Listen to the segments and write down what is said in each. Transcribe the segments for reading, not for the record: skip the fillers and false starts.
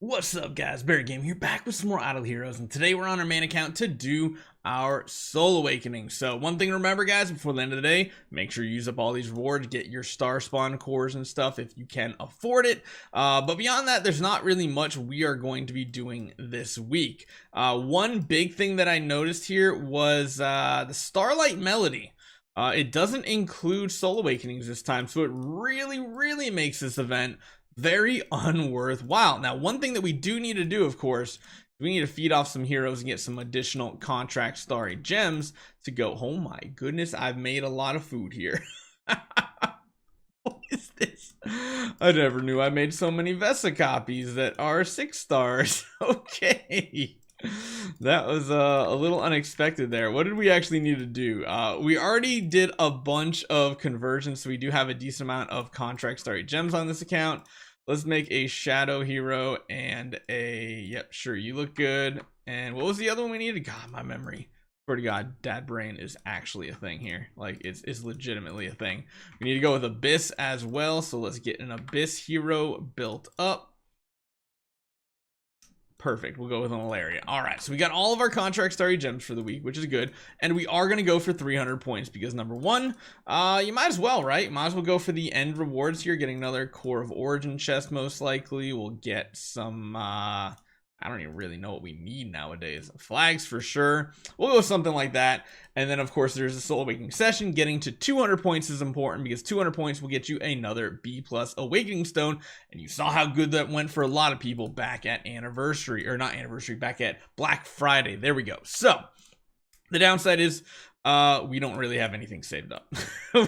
What's up, guys? Barry Game here, back with some more Idle Heroes, and today we're on our main account to do our Soul Awakening. So one thing to remember, guys, before the end of the day, make sure you use up all these rewards, get your star spawn cores and stuff if you can afford it. But beyond that, there's not really much we are going to be doing this week. One big thing that I noticed here was the Starlight melody. It doesn't include Soul Awakenings this time, so it really makes this event very unworthwhile. Now, one thing that we do need to do, of course, we need to feed off some heroes and get some additional contract starry gems to go. Oh my goodness, I've made a lot of food here. What is this? I never knew I made so many Vesa copies that are 6 stars. Okay. That was a little unexpected there. What did we actually need to do? We already did a bunch of conversions, so we do have a decent amount of contract starry gems on this account. Let's make a shadow hero and yep, sure, you look good. And what was the other one we needed? God, my memory. Swear to God, dad brain is actually a thing here. Like, it's legitimately a thing. We need to go with Abyss as well, so let's get an Abyss hero built up. Perfect. We'll go with an Malaria. All right, so we got all of our contract starry gems for the week, which is good. And we are going to go for 300 points because number one, you might as well, right? Might as well go for the end rewards here, getting another Core of Origin chest most likely. We'll get some, I don't even really know what we need nowadays. Flags for sure. We'll go with something like that. And then, of course, there's a Soul Awakening session. Getting to 200 points is important because 200 points will get you another B+ Awakening Stone. And you saw how good that went for a lot of people back at Anniversary. Or not Anniversary, back at Black Friday. There we go. So, the downside is we don't really have anything saved up.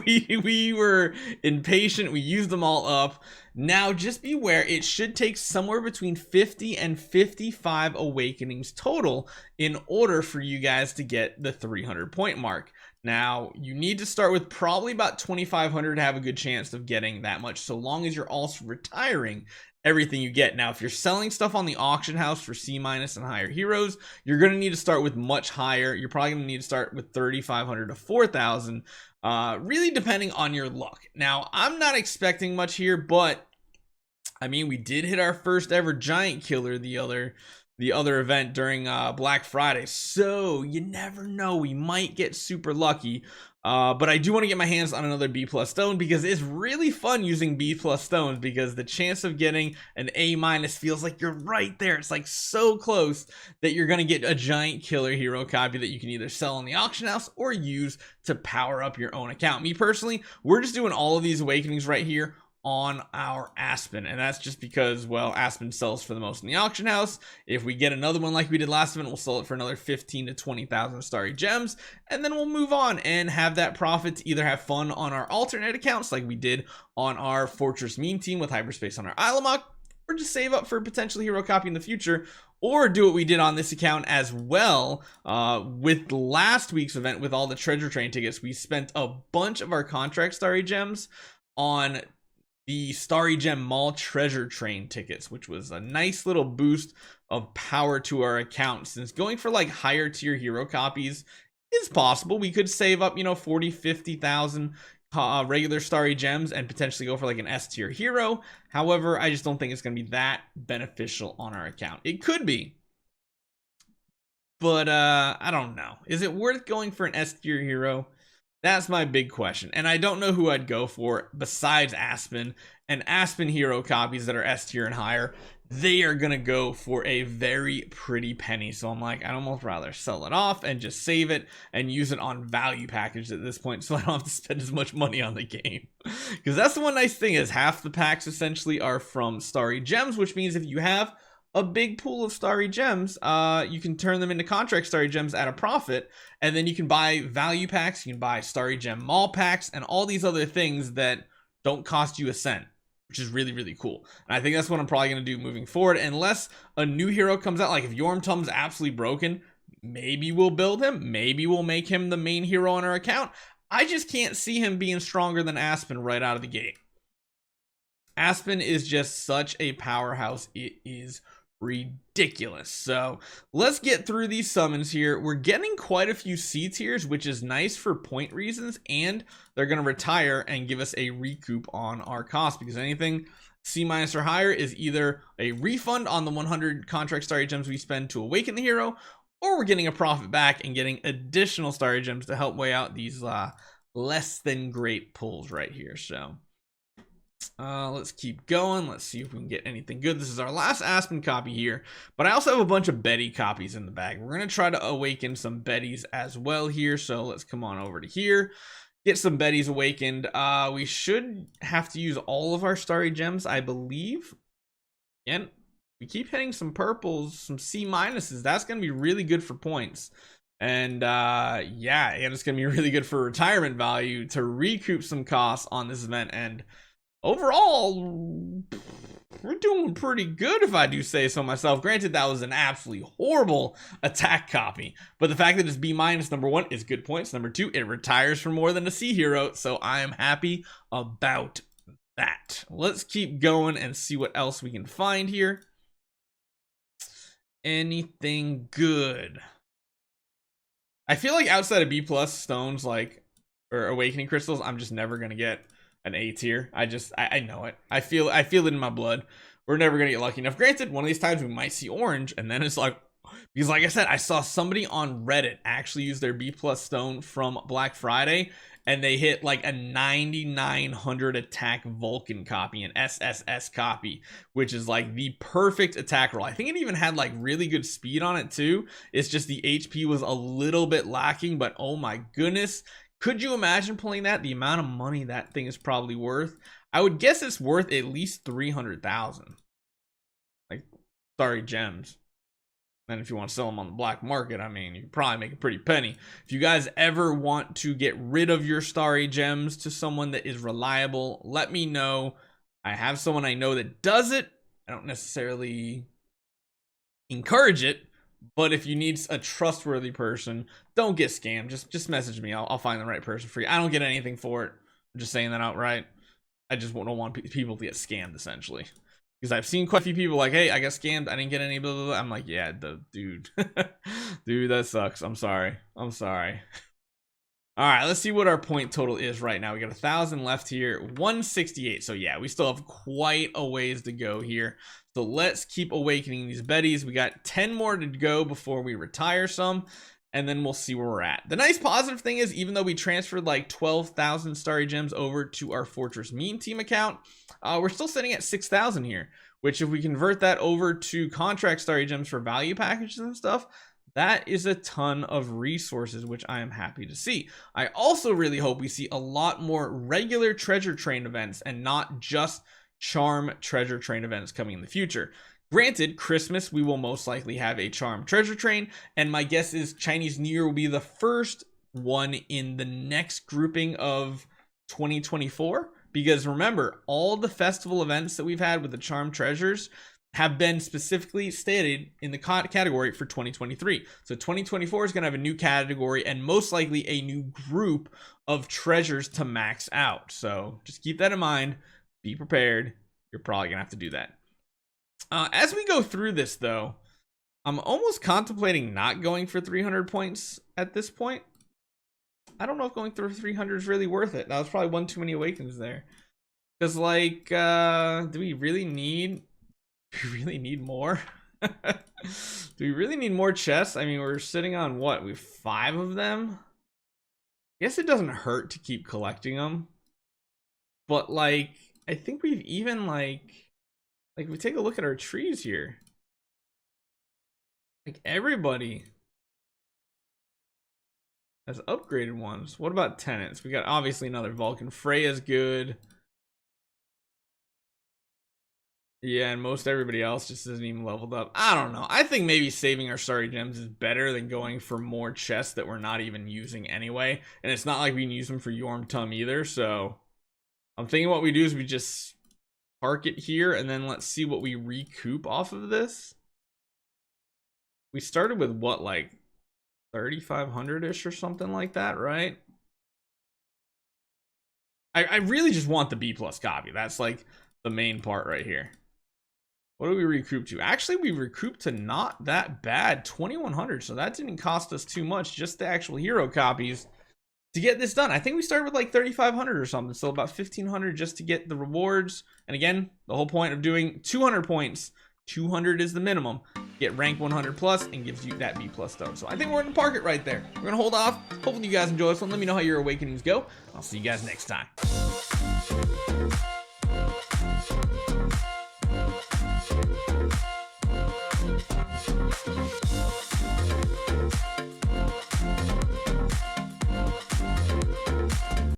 we were impatient. We used them all up. Now, just beware, it should take somewhere between 50 and 55 awakenings total in order for you guys to get the 300 point mark. Now, you need to start with probably about 2,500 to have a good chance of getting that much, so long as you're also retiring everything you get. Now, if you're selling stuff on the auction house for C- and higher heroes, you're going to need to start with much higher. You're probably going to need to start with 3,500 to 4,000, really depending on your luck. Now, I'm not expecting much here, but I mean, we did hit our first ever giant killer the other event during Black Friday, so you never know, we might get super lucky. But I do want to get my hands on another B+ stone because it's really fun using B+ stones, because the chance of getting an A- feels like you're right there. It's like so close that you're going to get a giant killer hero copy that you can either sell on the auction house or use to power up your own account. Me personally, we're just doing all of these awakenings right here on our Aspen, and that's just because, well, Aspen sells for the most in the auction house. If we get another one like we did last event, we'll sell it for another 15 to 20,000 starry gems, and then we'll move on and have that profit to either have fun on our alternate accounts like we did on our Fortress Meme team with hyperspace on our Islamok, or just save up for a potential hero copy in the future, or do what we did on this account as well. With last week's event with all the treasure train tickets, we spent a bunch of our contract starry gems on the Starry Gem Mall treasure train tickets, which was a nice little boost of power to our account, since going for like higher tier hero copies is possible. We could save up, 40, 50,000 regular Starry Gems and potentially go for like an S tier hero. However, I just don't think it's going to be that beneficial on our account. It could be, but I don't know. Is it worth going for an S tier hero? That's my big question, and I don't know who I'd go for besides Aspen. And Aspen hero copies that are S tier and higher, they are gonna go for a very pretty penny. So I'm like, I'd almost rather sell it off and just save it and use it on value package at this point, so I don't have to spend as much money on the game. Because that's the one nice thing, is half the packs essentially are from Starry Gems, which means if you have a big pool of starry gems, you can turn them into contract starry gems at a profit, and then you can buy value packs, you can buy Starry Gem Mall packs, and all these other things that don't cost you a cent, which is really cool. And I think that's what I'm probably going to do moving forward, unless a new hero comes out. Like if Yormtum's absolutely broken, maybe we'll build him, maybe we'll make him the main hero on our account. I just can't see him being stronger than Aspen right out of the gate. Aspen is just such a powerhouse, it is ridiculous. So let's get through these summons here. We're getting quite a few C tiers, which is nice for point reasons, and they're going to retire and give us a recoup on our cost, because anything C- or higher is either a refund on the 100 contract starry gems we spend to awaken the hero, or we're getting a profit back and getting additional starry gems to help weigh out these less than great pulls right here. So let's keep going. Let's see if we can get anything good. This is our last Aspen copy here, but I also have a bunch of Betty copies in the bag. We're going to try to awaken some Bettys as well here. So let's come on over to here, get some Bettys awakened. We should have to use all of our starry gems, I believe. And we keep hitting some purples, some C minuses. That's going to be really good for points. And yeah, and it's going to be really good for retirement value to recoup some costs on this event. And overall, we're doing pretty good, if I do say so myself. Granted, that was an absolutely horrible attack copy, but the fact that it's B minus, number one, is good points. Number two, it retires for more than a C hero, so I am happy about that. Let's keep going and see what else we can find here. Anything good? I feel like outside of B plus stones, like, or awakening crystals, I'm just never gonna get an A tier. I know it. I feel it in my blood. We're never gonna get lucky enough. Granted, one of these times we might see orange, and then it's like, because like I said, I saw somebody on Reddit actually use their B plus stone from Black Friday, and they hit like a 9900 attack Vulcan copy, an SSS copy, which is like the perfect attack roll. I think it even had like really good speed on it too. It's just the HP was a little bit lacking, but oh my goodness. Could you imagine pulling that? The amount of money that thing is probably worth. I would guess it's worth at least 300,000. Like, sorry, gems. And if you want to sell them on the black market, I mean, you can probably make a pretty penny. If you guys ever want to get rid of your starry gems to someone that is reliable, let me know. I have someone I know that does it. I don't necessarily encourage it, but if you need a trustworthy person, don't get scammed. Just message me. I'll find the right person for you. I don't get anything for it. I'm just saying that outright. I just don't want people to get scammed, essentially. Because I've seen quite a few people like, hey, I got scammed. I didn't get any blah, blah, blah. I'm like, yeah, dude. Dude, that sucks. I'm sorry. All right, let's see what our point total is right now. We got 1,000 left here, 168. So yeah, we still have quite a ways to go here. So let's keep awakening these Bettys. We got 10 more to go before we retire some, and then we'll see where we're at. The nice positive thing is, even though we transferred like 12,000 starry gems over to our Fortress Meme team account, we're still sitting at 6,000 here, which if we convert that over to contract starry gems for value packages and stuff, that is a ton of resources, which I am happy to see. I also really hope we see a lot more regular treasure train events and not just charm treasure train events coming in the future. Granted, Christmas, we will most likely have a charm treasure train, and my guess is Chinese New Year will be the first one in the next grouping of 2024. Because remember, all the festival events that we've had with the charm treasures have been specifically stated in the category for 2023. So 2024 is going to have a new category and most likely a new group of treasures to max out. So just keep that in mind. Be prepared. You're probably going to have to do that. As we go through this, though, I'm almost contemplating not going for 300 points at this point. I don't know if going through 300 is really worth it. That was probably one too many awakens there. Because, like, do we really need more? Do we really need more chests? I mean, we're sitting on what? We have 5 of them? I guess it doesn't hurt to keep collecting them. But, like, I think we've even, like, we take a look at our trees here. Like, everybody has upgraded ones. What about tenants? We got obviously another Vulcan. Freya's good. Yeah, and most everybody else just isn't even leveled up. I don't know. I think maybe saving our starry gems is better than going for more chests that we're not even using anyway. And it's not like we can use them for Yorm Tum either. So I'm thinking what we do is we just park it here, and then let's see what we recoup off of this. We started with what, like 3,500-ish or something like that, right? I really just want the B plus copy. That's like the main part right here. What do we recoup to? Actually, we recouped to not that bad, 2,100. So that didn't cost us too much. Just the actual hero copies to get this done. I think we started with like 3,500 or something, so about 1,500 just to get the rewards. And again, the whole point of doing 200 points, 200 is the minimum, get rank 100 plus and gives you that B plus stone. So I think we're gonna park it right there. We're gonna hold off. Hopefully you guys enjoy this one. Let me know how your awakenings go. I'll see you guys next time.